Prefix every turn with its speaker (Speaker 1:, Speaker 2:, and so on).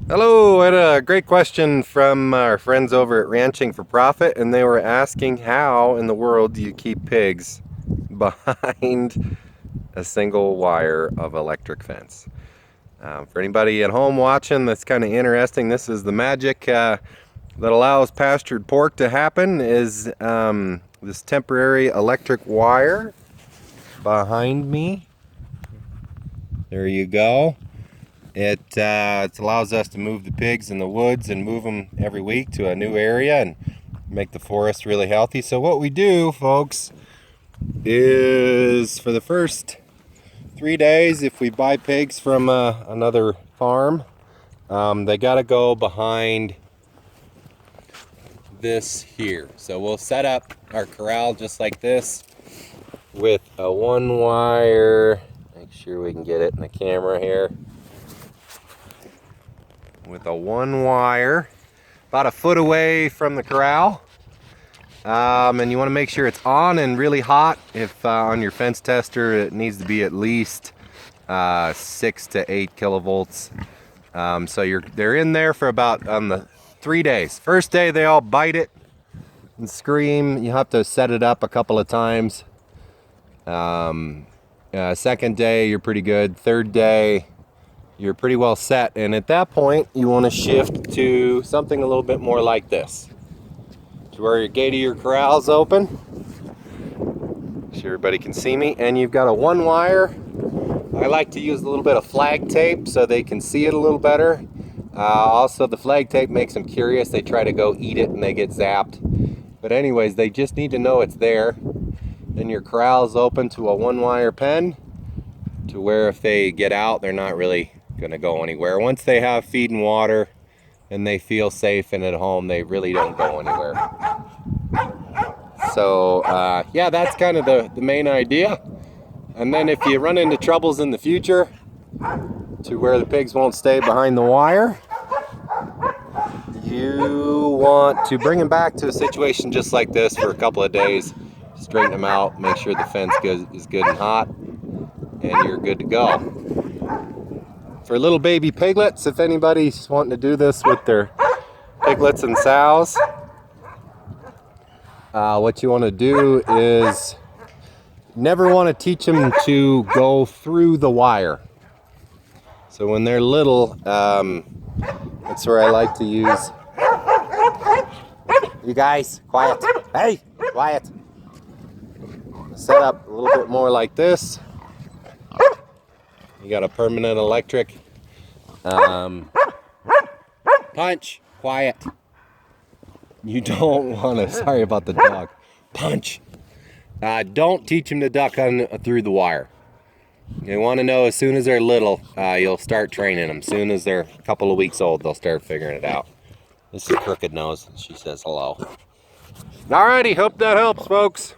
Speaker 1: Hello, I had a great question from our friends over at Ranching for Profit, and they were asking how in the world do you keep pigs behind a single wire of electric fence? For anybody at home watching, that's kind of interesting. This is the magic that allows pastured pork to happen is this temporary electric wire behind me. There you go. It allows us to move the pigs in the woods and move them every week to a new area and make the forest really healthy. So what we do, folks, is for the first 3 days, if we buy pigs from another farm, they got to go behind this here. So we'll set up our corral just like this with a one wire. Make sure we can get it in the camera here. With a one wire about a foot away from the corral, and you want to make sure it's on and really hot. If on your fence tester it needs to be at least 6 to 8 kilovolts. So they're in there for about on the 3 days. First day they all bite it and scream. You have to set it up a couple of times. Second day you're pretty good. Third day you're pretty well set, and at that point you want to shift to something a little bit more like this, to where your gate of your corral's open. So everybody can see me, and you've got a one wire. I like to use a little bit of flag tape so they can see it a little better. Also, the flag tape makes them curious. They try to go eat it and they get zapped, but anyways, they just need to know it's there. Then your corral's open to a one wire pen, to where if they get out, they're not really gonna go anywhere. Once they have feed and water and they feel safe and at home, they really don't go anywhere. So yeah, that's kind of the main idea. And then if you run into troubles in the future to where the pigs won't stay behind the wire, you want to bring them back to a situation just like this for a couple of days, straighten them out, make sure the fence is good and hot, and you're good to go. For little baby piglets, if anybody's wanting to do this with their piglets and sows, what you want to do is never want to teach them to go through the wire. So when they're little, that's where I like to use. You guys, quiet. Hey, quiet. Set up a little bit more like this. You got a permanent electric. Punch, quiet. You don't want to, sorry about the dog. Punch. Don't teach them to duck through the wire. You want to know as soon as they're little, you'll start training them. As soon as they're a couple of weeks old, they'll start figuring it out. This is Crooked Nose. She says hello. Alrighty, hope that helps, folks.